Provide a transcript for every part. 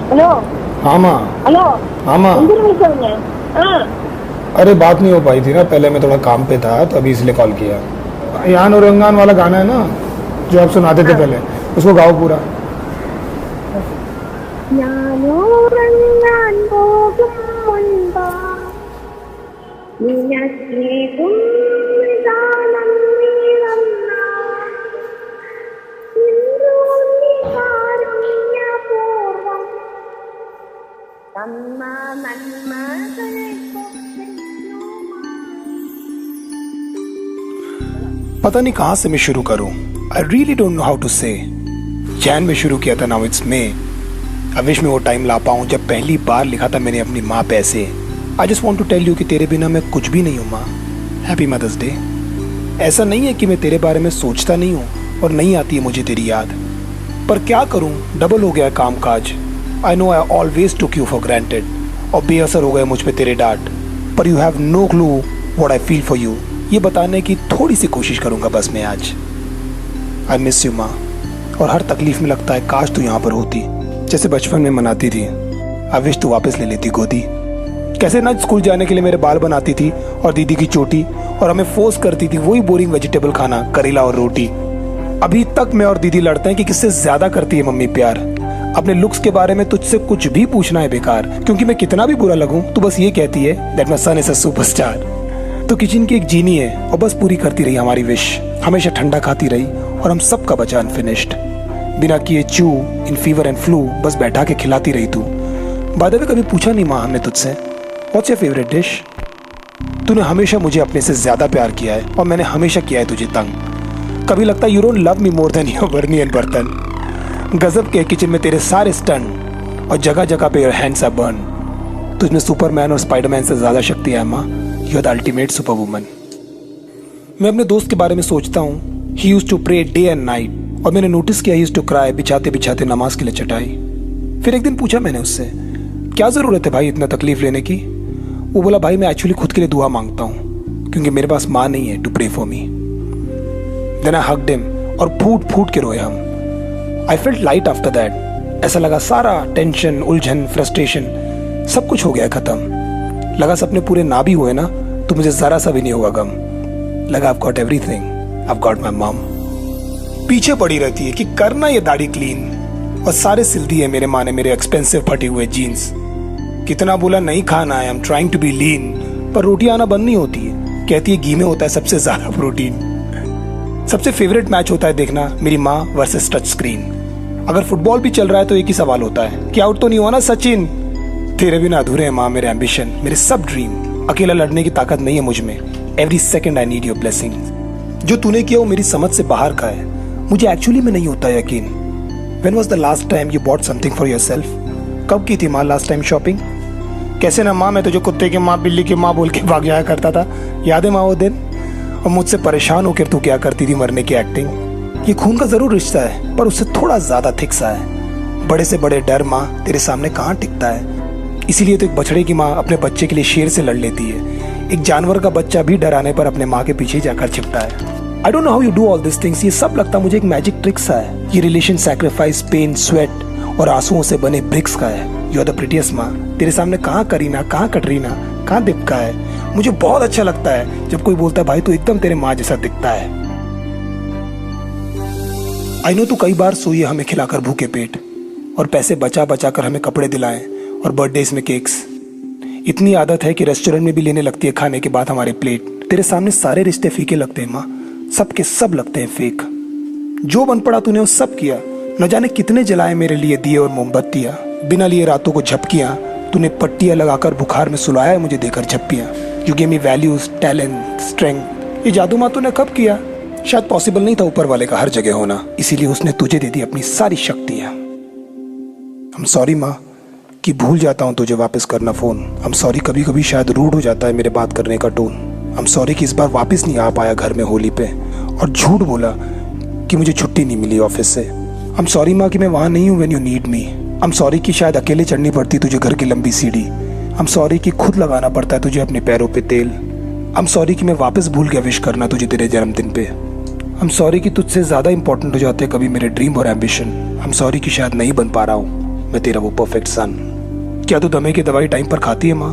Hello. हाँ माँ। Hello. हाँ माँ। मंदिर में चल गए। हाँ। अरे बात नहीं हो पाई थी ना, पहले मैं थोड़ा काम पे था तो अभी इसलिए कॉल किया। यान और रंगान वाला गाना है ना जो आप सुनाते थे हाँ। पहले, उसको गाओ पूरा। ഞാനോറങ്ങാൻ പോകും മുൻപാ നിനക്കേകും നിദാനം നീളന്ന കാരുണ്യപൂർവം തന്ന पता नहीं कहाँ से मैं शुरू करूँ। I really don't know how to say. Jan में शुरू किया था, now it's May. I wish मैं वो टाइम ला पाऊँ जब पहली बार लिखा था मैंने अपनी माँ पे ऐसे। I just want to tell you कि तेरे बिना मैं कुछ भी नहीं हूँ माँ। Happy mother's day. ऐसा नहीं है कि मैं तेरे बारे में सोचता नहीं हूँ और नहीं आती है मुझे तेरी याद, पर क्या करूँ, डबल हो गया है काम काज। I know I always took you for granted और बेअसर हो गए मुझ पे तेरे डांट, पर you have no clue what I feel for you. ये बताने की थोड़ी सी कोशिश करूँगा बस मैं आज। आई मिस यू माँ, और हर तकलीफ में लगता है काश तू यहाँ पर होती, जैसे बचपन में मनाती थी। आई विश तू वापस ले लेती गोदी। कैसे ना स्कूल जाने के लिए मेरे बाल बनाती थी और दीदी की चोटी, और हमें फोर्स करती थी वही बोरिंग वेजिटेबल खाना, करेला और रोटी। अभी तक मैं और दीदी लड़ते हैं कि किससे ज्यादा करती है मम्मी प्यार। अपने लुक्स के बारे में तुझसे कुछ भी पूछना है बेकार, क्योंकि मैं कितना भी बुरा लगूं तू बस ये कहती है that my son is a superstar. तो किचन की एक जीनी है और बस पूरी करती रही हमारी विश। हमेशा ठंडा खाती रही और हम सबका बचा अनफिनिश्ड। बिना किए चू इन फीवर एंड फ्लू बस बैठा के खिलाती रही तू। बाय द वे कभी पूछा नहीं माँ हमने तुझसे व्हाट्स योर फेवरेट डिश। तूने हमेशा मुझे अपने से ज्यादा प्यार किया है और मैंने हमेशा किया है तुझे तंग। कभी लगता है you don't love me more than your burner and बर्तन। गजब के किचन में तेरे सारे स्टंट और जगह जगह पे योर हैंड्स आर बर्न। तुझमें सुपरमैन और स्पाइडरमैन से ज्यादा शक्ति है माँ। You are the ultimate super woman. मैं अपने दोस्त के बारे में सोचता हूँ। He used to pray day and night, और मैंने नोटिस किया ही यूज्ड टू क्राई बिछाते बिछाते नमाज के लिए चटाई। फिर एक दिन पूछा मैंने उससे क्या जरूरत है भाई इतना तकलीफ लेने की। वो बोला भाई मैं एक्चुअली खुद के लिए दुआ मांगता हूँ क्योंकि मेरे पास माँ नहीं है to pray for me. Then I hugged him और फूट फूट के रोए हम। I felt light after that. ऐसा लगा सारा टेंशन, उलझन, फ्रस्ट्रेशन सब कुछ हो गया खत्म। लगा सपने पूरे ना भी हुए ना तो मुझे जरा सा भी नहीं होगा गम। लगा I've got everything, I've got my mom। पीछे पड़ी रहती है कि करना ये दाढ़ी क्लीन, और सारे सिल दिए मेरे माँ ने मेरे एक्सपेंसिव फटे हुए जीन्स। कितना बोला नहीं खाना है, I am trying to be lean, पर रोटी आना बंद नहीं होती है। कहती है घी में होता है सबसे ज्यादा प्रोटीन। सबसे फेवरेट मैच होता है देखना मेरी माँ वर्सेस टच स्क्रीन। अगर फुटबॉल भी चल रहा है तो एक ही सवाल होता है कि आउट तो नहीं हुआ ना सचिन। तेरे बिना अधूरे हैं माँ मेरे एम्बिशन, मेरे सब ड्रीम। अकेला लड़ने की ताकत नहीं है मुझ में। Every second I need your blessing. जो तूने किया वो मेरी समझ से बाहर का है, मुझे एक्चुअली में नहीं होता यकीन। When was the last time you bought something for yourself? कब की थी माँ लास्ट टाइम शॉपिंग? कैसे ना माँ, मैं तुझे कुत्ते की माँ बिल्ली की माँ बोल के भाग जाया करता था, याद है माँ वो दिन? और मुझसे परेशान होकर तू क्या करती थी मरने की एक्टिंग। ये खून का जरूर रिश्ता है पर उससे थोड़ा ज्यादा थिक सा है। बड़े से बड़े डर माँ तेरे सामने कहाँ टिकता है। इसीलिए तो एक बछड़े की माँ अपने बच्चे के लिए शेर से लड़ लेती है। एक जानवर का बच्चा भी डर आने पर अपने माँ के पीछे जाकर छिपता है। I don't know how you do all this things. ये सब लगता मुझे एक मैजिक ट्रिक सा है। ये रिलेशन सैक्रिफाइस, पेन, स्वेट और आंसुओं से बने ब्रिक्स का है। यू आर द प्रिटीएस्ट माँ। तेरे सामने कहाँ करीना, कहाँ कटरीना, कहाँ दीपिका है। मुझे बहुत अच्छा लगता है जब कोई बोलता है भाई तू एकदम तेरे माँ जैसा दिखता है। आई नो तू कई बार सोई है हमें खिलाकर भूखे पेट, और पैसे बचा बचा कर हमें कपड़े दिलाएं और बर्थडेज में केक्स। इतनी आदत है कि रेस्टोरेंट में भी लेने लगती है खाने के बाद हमारे प्लेट। तेरे सामने सारे रिश्ते फीके लगते हैं माँ, सब के सब लगते हैं फेक। जो बन पड़ा तूने वो सब किया। न जाने कितने जलाए मेरे लिए दिए और मोमबत्तियां। बिना लिए रातों को झपकियां। तूने पट्टियां लगाकर बुखार में सुलाया है मुझे देकर झप्पियां। You give me values, talent, strength. ये जादू माँ तूने कब किया? शायद पॉसिबल नहीं था ऊपर वाले का हर जगह होना, इसीलिए उसने तुझे दे दी अपनी सारी शक्तियां। आई एम सॉरी माँ कि भूल जाता हूँ तुझे वापस करना फोन। आई एम सॉरी कभी कभी शायद रूड हो जाता है मेरे बात करने का टोन। आई एम सॉरी कि इस बार वापस नहीं आ पाया घर में होली पे, और झूठ बोला कि मुझे छुट्टी नहीं मिली ऑफिस से। आई एम सॉरी माँ कि मैं वहाँ नहीं हूँ when you need me. I am sorry कि शायद अकेले चढ़नी पड़ती तुझे घर की लंबी सीढ़ी। आई एम सॉरी कि खुद लगाना पड़ता है तुझे अपने पैरों पे तेल। आई एम सॉरी कि मैं वापस भूल गया विश करना तुझे तेरे जन्मदिन पे। आई एम सॉरी कि तुझसे ज़्यादा इंपॉर्टेंट हो जाते हैं कभी मेरे ड्रीम और एम्बिशन। आई एम सॉरी कि शायद नहीं बन पा रहा हूँ मैं तेरा वो परफेक्ट सन। क्या तू दमे की दवाई टाइम पर खाती है माँ?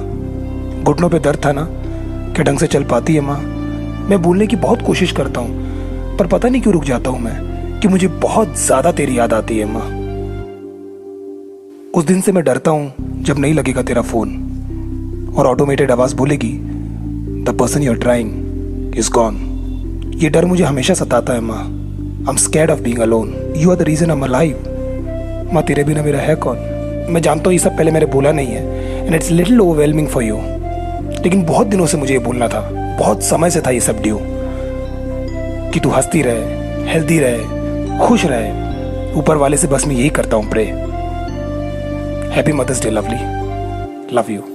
घुटनों पे दर्द था ना, क्या ढंग से चल पाती है माँ? मैं भूलने की बहुत कोशिश करता हूँ, पर पता नहीं क्यों रुक जाता हूँ मैं, कि मुझे बहुत ज्यादा तेरी याद आती है माँ। उस दिन से मैं डरता हूँ जब नहीं लगेगा तेरा फोन और ऑटोमेटेड आवाज बोलेगी the person you are trying is gone. ये डर मुझे हमेशा सताता है माँ। I am scared of being alone. You are the reason I am alive. माँ तेरे बिना मेरा है कौन? मैं जानता हूँ ये सब पहले मैंने बोला नहीं है and it's little overwhelming for you, लेकिन बहुत दिनों से मुझे ये बोलना था, बहुत समय से था ये सब ड्यू, कि तू हंसती रहे, हेल्दी रहे, खुश रहे। ऊपर वाले से बस मैं यही करता हूँ pray. Happy mother's day lovely, love you.